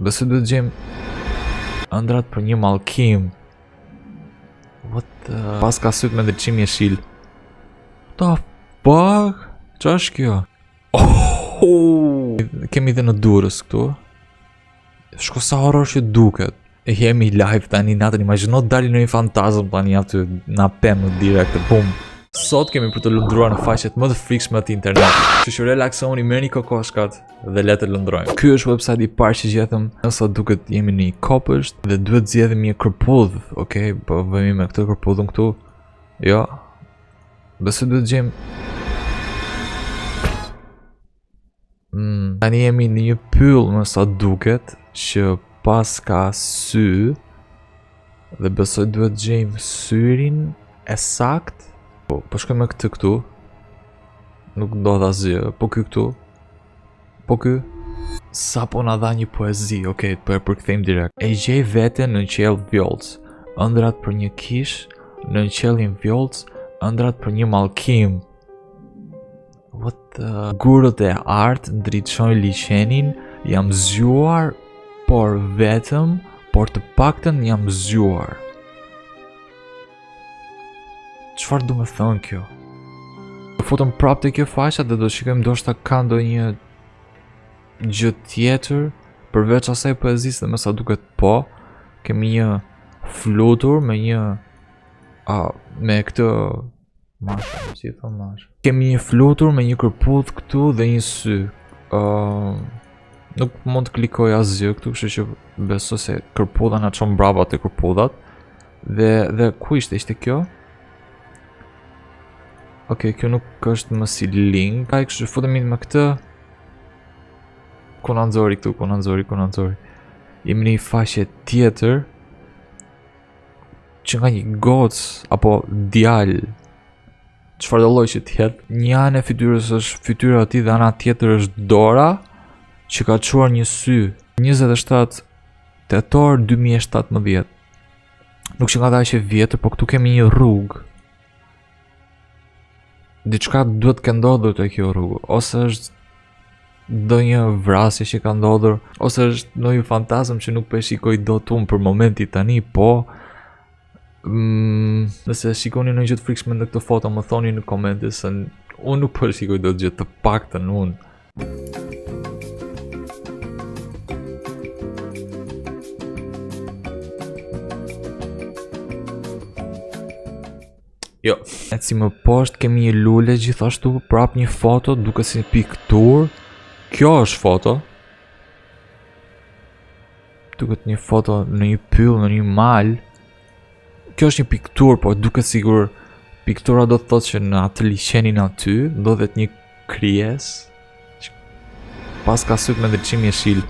Besoj duhet gjejmë ëndrat për një mallkim. What the... Pas ka syt me ndriçim jeshil. The fuck? Qa është kjo? Kemi dhe në Durrës këtu. Shko sa horror që duket. Jemi live tani natën, imagjino dali në një fantazm tani aty na pemë direkt, bum. Sot kemi për të lundruar në faqet më të frikshme të internetit. Kështu që relaksoni, merrni kokoshkat dhe le të lundrojmë. Ky është website i parë që gjetëm. Nëse duket jemi në një kopësht dhe duhet zgjedhim një kërpudh, okay? Po vëmi me këtë kërpudhun këtu. Jo. Besoj duhet gjejmë. Tani jemi në një pyll më sa duket që pas ka sy dhe besoj duhet gjejmë syrin e sakt. Po shkoj me këtë këtu. Nuk ndodh asgjë, po ky këtu. Po ky sa po na dha një poezi, okay, po e përkthejmë direkt. E gjej veten në qell vjollc, ëndrat për një kish, në qellin vjollc, ëndrat për një mallkim. What the... Gurët e art ndriçojnë liçenin, jam zgjuar, por vetëm, por të paktën jam zgjuar. Çfarë do me thënë kjo? Do futëm prapë te kjo faqe dhe do shikojmë ndoshta ka ndonjë gjë tjetër përveç asaj poezisë, dhe me sa duket po. Kemi një flutur me një me këtë mashë, si e thon mashë. Kemi një flutur me një kërpudh këtu dhe një sy. Nuk mund të klikoj asgjë këtu, kështu që besoj se kërpudha na çon brava te kërpudhat. Dhe ku ishte kjo? Okej, kjo nuk është më si link. Kështu futemi me këtë. Ku na nxori këtu, ku na nxori. Jemi në një faqe tjetër që nga një gocë apo djalë. Çfarë do lloj që të jetë? Një anë e fytyrës është fytyra e tij dhe ana tjetër është dora që ka çuar një sy. 27 tetor 2017. Nuk që nga dha që vjetër, po këtu kemi një rrugë. Diçka duhet të ndodhur te kjo rrugë, ose është ndonjë vrasje që ka ndodhur, ose është ndonjë fantazm që nuk po e shikoj dot unë për momentin tani, po nëse shikoni ndonjë gjë të frikshme në këtë foto, më thoni në komente se unë nuk po e shikoj dot gjë, të paktën unë. Jo. Si më poshtë kemi një lule gjithashtu, prap një foto duke si piktur. Kjo është foto. Duket një foto në një pyll, në një mal. Kjo është një piktur, po duket sigur piktura do të thotë që në atë liçenin aty ndodhet një krijes. Pas ka syt me ndriçim jeshil.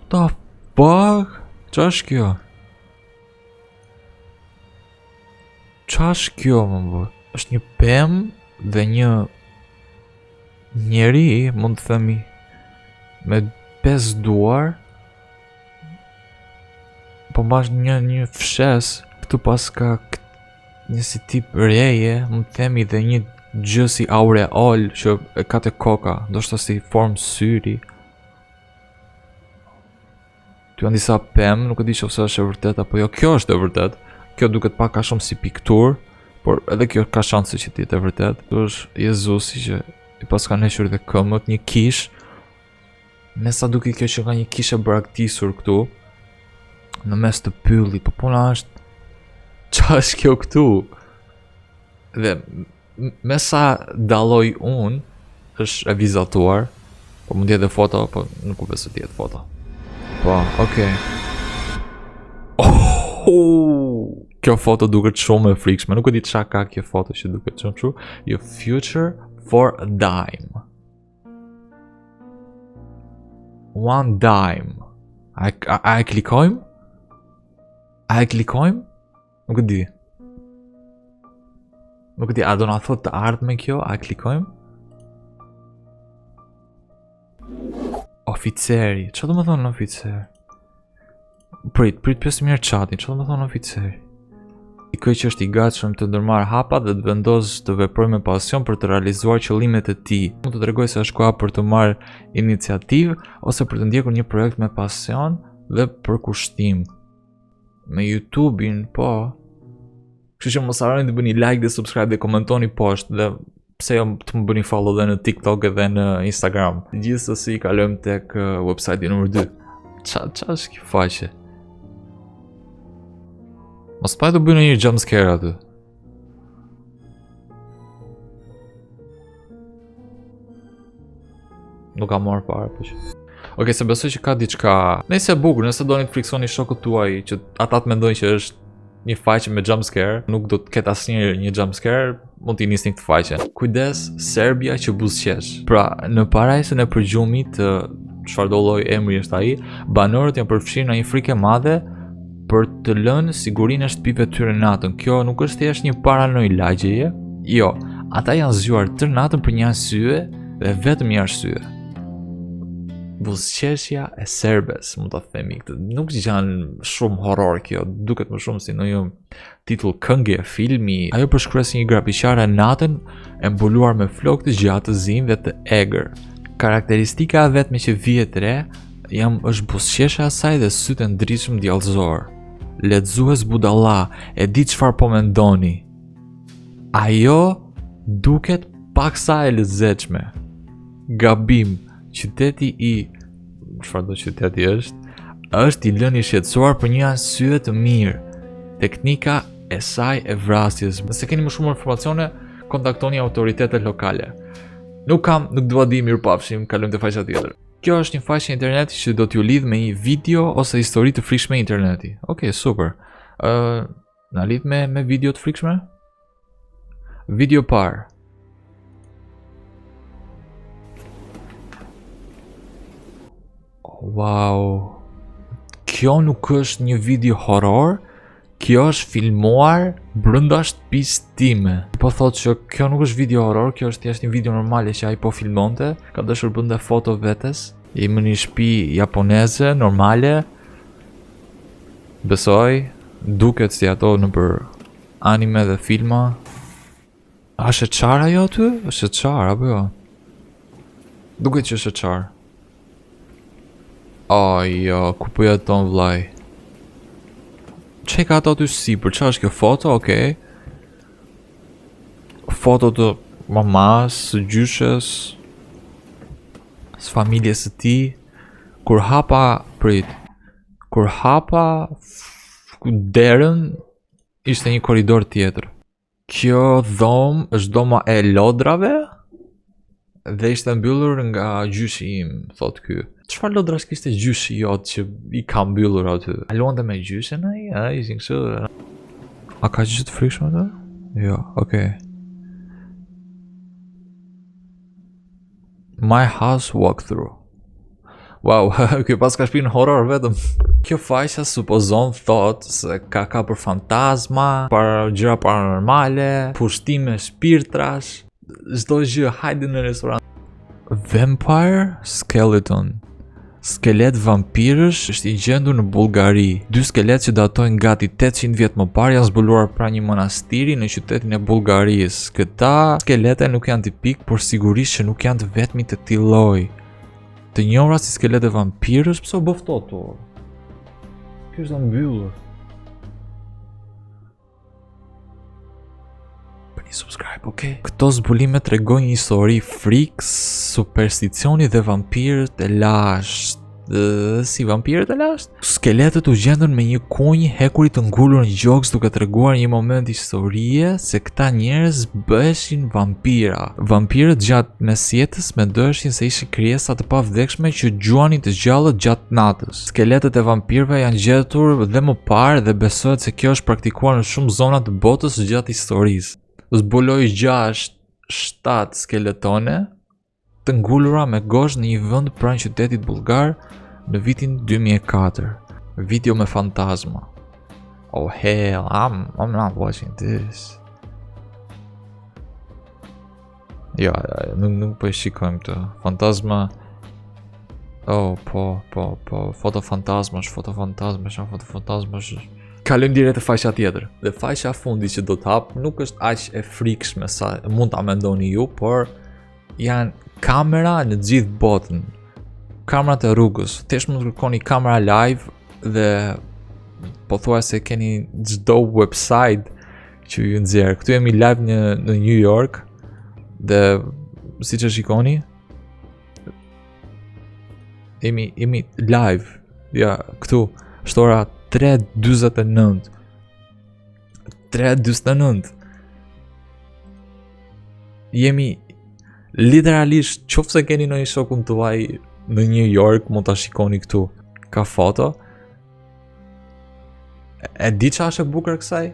The fuck? Qa është kjo? Qa është kjo më bë? është një pemë dhe një njeri, mund të themi, me 5 duar. Po mbash një fshes, këtu pas ka një si tip reje, mund të themi, dhe një gjë si aureol që e ka te koka, ndoshta si formë syri. Tu janë disa pemë, nuk e di nëse është e vërtet apo jo. Kjo është e vërtet. Kjo duket pak a shumë si piktur, por edhe kjo ka shanse që të jetë e vërtet. Kjo është Jezusi që i pas ka neshur dhe këmbët, një kish. Me sa duke kjo që ka një kish e braktisur këtu, në mes të pyllit, po puna është, qa është kjo këtu? Dhe me sa dalloj unë, është e vizatuar, po mund jetë dhe foto, po nuk u besoj të jetë foto. Po, okej. Kjo foto duket shumë e frikshme, nuk e di çka ka kjo foto që duket shumë kështu. Your future for a dime. One dime. A e klikojmë? A e klikojmë? Nuk e di. Nuk e di, a do na thotë të ardhme kjo? A e klikojmë? Oficeri, që do më thonë në oficer? Prit pjesë mirë qati, që do më thonë oficeri? Dikoj që është i gatshëm të ndërmarrë hapa dhe të vendosë të veprojë me pasion për të realizuar qëllimet e tij. Mund të tregoj se është koha për të marrë iniciativë ose për të ndjekur një projekt me pasion dhe për kushtim. Me YouTube-in, po. Kështu që mos harroni të bëni like dhe subscribe dhe komentoni poshtë dhe pse jo të më bëni follow dhe në TikTok edhe në Instagram. Gjithsesi kalojmë tek website-i numër 2. Qa është kjo faqe? Mos pa të bëjnë një jumpscare aty. Nuk ka marrë parë po që. Okej, se besoj që ka diçka. Nëse e bukur, nëse doni të friksoni shokët tuaj që ata të mendojnë që është një faqe me jumpscare, nuk do të ketë asnjë një jumpscare, mund t'i nisni këtë faqe. Kujdes, Serbia që buzëqesh. Pra, në parajsën e përgjumit të çfarë do lloj emri është ai, banorët janë përfshirë në një frikë e madhe për të lënë sigurinë e shtëpive tyre natën. Kjo nuk është thjesht një paranoj lagjeje. Jo, ata janë zgjuar tërë natën për një arsye dhe vetëm një arsye. Buzëqeshja e serbes, mund ta themi këtë. Nuk janë shumë horror kjo, duket më shumë si një titull këngë e filmi. Ajo përshkruas një grapiqare natën e mbuluar me flokë të gjatë të zi dhe të egër. Karakteristika vetme që vihet re është buzëqeshja e saj dhe sytë e ndritshëm djallëzor. Lexues budalla, e di çfarë po mendoni. Ajo duket paksa e lezetshme. Gabim, qyteti i çfarë do qyteti është i lënë i shqetësuar për një arsye të mirë. Teknika e saj e vrasjes. Nëse keni më shumë informacione, kontaktoni autoritetet lokale. Nuk dua di, mirupafshim, kalojmë te faqja tjetër. Kjo është një faqe interneti që do t'ju lidh me një video ose histori të frikshme interneti. Okej, super. Na lidh me video të frikshme? Video parë. Wow. Kjo nuk është një video horror, kjo është filmuar brenda shtëpisë time. Po thotë që kjo nuk është video horror, kjo është thjesht një video normale që ai po filmonte, ka dashur bënte foto vetes. Jemi në një shtëpi japoneze, normale. Besoj, duket si ato nëpër anime dhe filma. A është e qarë ajo aty? Është e qarë, apo jo? Duket që është e qarë. Jo, ku po jeton vllai? Çe ka ato aty sipër? Çfarë është kjo foto? Okej. Foto të mamas, së gjyshes, së familjes së tij. Kur hapa derën, ishte një korridor tjetër. Kjo dhomë është dhoma e lodrave dhe ishte mbyllur nga gjyshi im, thot ky. Çfarë lodrash kishte gjyshi jot që i ka mbyllur aty? A luante me gjyshin ai? Ishin kështu. A ka gjë të frikshme atë? Jo, okay. My house walkthrough. Wow, kjo pas ka shpinë horror vetëm. Kjo faqja supozon thot se ka për fantazma, për gjëra paranormale, pushtime shpirtrash, çdo gjë, hajde në restorant. Vampire Skeleton. Skelet vampirësh është i gjendur në Bullgari. Dy skelet që datojnë gati 800 vjet më parë janë zbuluar pranë një manastiri në qytetin e Bullgarisë. Këta skelete nuk janë tipik, por sigurisht që nuk janë të vetmit të këtij lloji. Të njohura si skelete vampirësh, pse u bë ftohtë? Kjo është mbyllur. Bëni subscribe, okay? Këto zbulime tregojnë një histori frikës, supersticioni dhe vampirët e lashtë. Si vampirët e lashtë? Skeletet u gjendën me një kunj hekurit të ngulur në gjoks, duke treguar një moment historie se këta njerëz bëheshin vampira. Vampirët gjatë mesjetës mendoheshin se ishin krijesa të pavdekshme që gjuanin të gjallët gjatë natës. Skeletet e vampirëve janë gjetur dhe më parë dhe besohet se kjo është praktikuar në shumë zona të botës gjatë historisë. Zbuloi 6-7 skeletone të ngulura me gosht në një vend pranë qytetit bullgar në vitin 2004. Video me fantazma. Oh hell, I'm not watching this. Ja, nuk po e shikojmë këtë. Fantazma. Oh, po, foto fantazmash. Kalojmë direkt te faqja tjetër. Dhe faqja fundi që do të hap nuk është aq e frikshme sa mund ta mendoni ju, por janë kamera në gjithë botën. Kamerat e rrugës. Thjesht mund të kërkoni kamera live dhe pothuajse keni çdo website që ju nxjerr. Këtu jemi live në New York dhe siç e shikoni jemi live. Ja, këtu është ora 3:49. 3:49. Jemi literalisht, qofse keni ndonjë shokun tuaj në New York, mund ta shikoni këtu. Ka foto. E di çfarë është e bukur kësaj?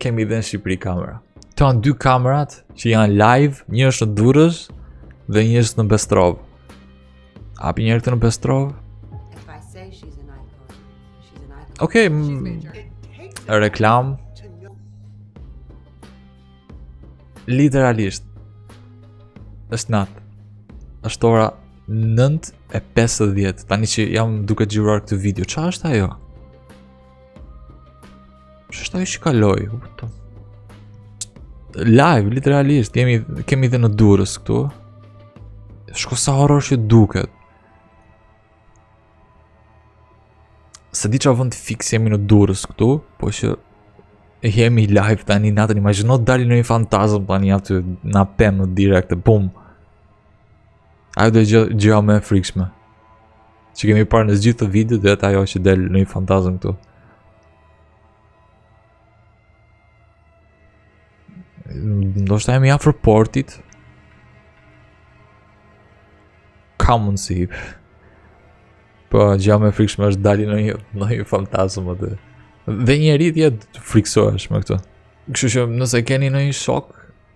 Kemi dhe në Shqipëri kamera. Këto janë 2 kamerat që janë live, një është në Durrës dhe një është në Bestrov. Hapi një herë këtë në Bestrov. Okej, reklam. Literalisht është natë. Është ora 9:50. Tani që jam duke xhiruar këtë video, çfarë është ajo? Ç'është ajo që kaloi? Live, literalisht, kemi dhe në Durrës këtu. Shko sa horror që duket. Se di që vend fix jemi në Durrës këtu, po që jemi live tani natën, imagjino të dali në një fantazm tani aty, na pem në direkt, bum. Ajo dhe gjëja më e frikshme që kemi parë në gjithë të video dhe ajo që del në një fantazm këtu. Ndoshta jemi afër portit. Ka mundësi. Po gjëja më e frikshme është dali në një fantazm aty. Dhe njeri tjetë friksohesh me këto. Kështu që nëse keni ndonjë shok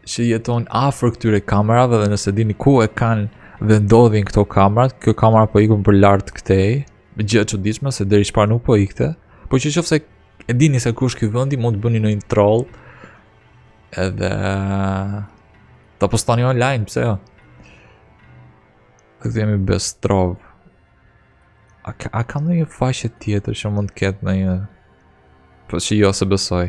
që jeton afër këtyre kamerave dhe nëse dini ku e kanë dhe ndodhin këto kamerat, kjo kamera po ikën për lart këtej, gjë e çuditshme se deri çfarë nuk po ikte, po që nëse e dini se ku është ky vendi, mund të bëni ndonjë troll edhe ta postoni online, pse jo? Këtu jemi Bestrov. A kam ndonjë faqe tjetër që mund të ketë ndonjë, po që jo se besoj.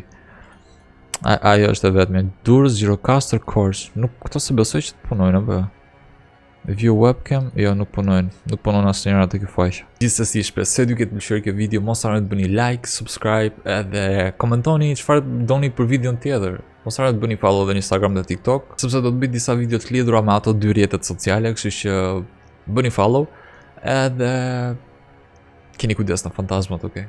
Ajo është e vetme. Durrës Gjirokastër Korç. Nuk këto se besoj që të punojnë apo. View webcam, jo nuk punojnë. Nuk punon asnjëra atë kjo faqe. Gjithsesi, shpresoj ju këtë pëlqyer kjo video. Mos harroni të bëni like, subscribe edhe komentoni çfarë doni për videon tjetër. Mos harroni të bëni follow edhe në Instagram dhe TikTok, sepse do të bëj disa video të lidhura me ato 2 rrjetet sociale, kështu që bëni follow edhe keni kujdes në fantazmat, okay?